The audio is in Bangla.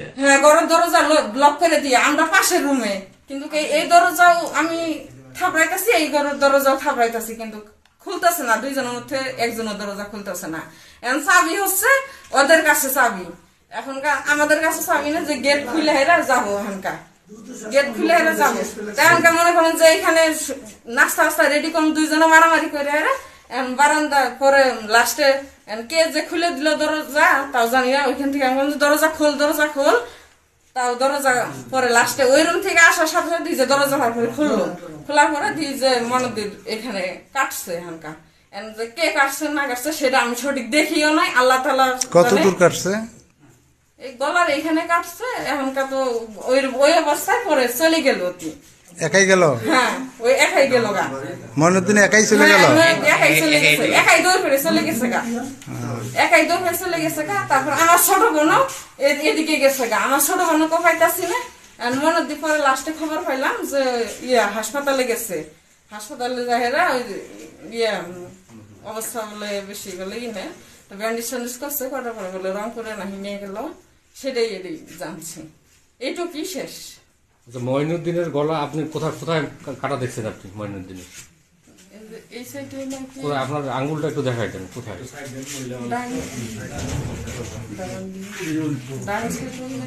হ্যাঁ, ঘরের দরজা লক করে দিয়ে আমরা পাশের রুমে, কিন্তু এই দরজাও আমি থাপড়াইতেছি, এই ঘরের দরজাও থাপড়াইতেছি, কিন্তু খুলতেছে না। দুইজনের মধ্যে একজনের দরজা খুলতেছে না। এখন চাবি হচ্ছে ওদের কাছে চাবি, এখনকার আমাদের কাছে চাবি না যে গেট খুলে হেরা যাবো। এখনকার গেট খুলে হেরা যাবো, এখনকার মনে করেন যে এখানে নাস্তা নাস্তা রেডি করুন, দুইজনে মারামারি করে হেরা বারান্দা পরে লাস্টে কে যে খুলে দিল দরজা তাও জানি না। ওইখান থেকে আমি বলছি দরজা খোল, দরজা খোল, তাও দরজা পরে লাস্টে ওই রুম থেকে আসার সাথে সাথে দিয়ে দরজা তারপরে খুললো। খোলার পরে দিয়ে যে মনদির এখানে কাটছে। এখানকার যে কে কাটছে না কাটছে সেটা আমি সঠিক দেখিও নাই, আল্লাহ তাআলা। কত দূর কাটছে? এই গলার এখানে কাটছে। এখনকার তো ওই অবস্থায় পরে চলে গেল। একাই গেল? হ্যাঁ, ওই একাই গেল গা। মইনুদ্দিন একাই চলে গেল? একাই চলে গেছে, একাই দৌড় করে চলে গেছে গা, একাই দৌড় করে চলে গেছে গা। তারপর আমার ছোট বোনও এদিকে গেছে গা, আমার ছোট বোনও কোপাইতাছি না। মইনুদ্দিন পরে লাস্টে খবর পাইলাম যে হাসপাতালে গেছে। হাসপাতালে যাহেরা ওই অবস্থা বলে বেশি বলে ইনে ব্যান্ডেজ ট্যান্ডেজ করছে, কটা পরে বলে রংপুরে নাহি নিয়ে গেল। সেটাই জানছি, এইটুকুই শেষ। মইনুদ্দিনের গলা আপনি কোথায় কোথায় কাটা দেখছেন? আপনি মইনুদ্দিনের এই সাইডে নাকি আপনার আঙ্গুলটা একটু দেখাই দেন, কোথায়? ডান সাইডে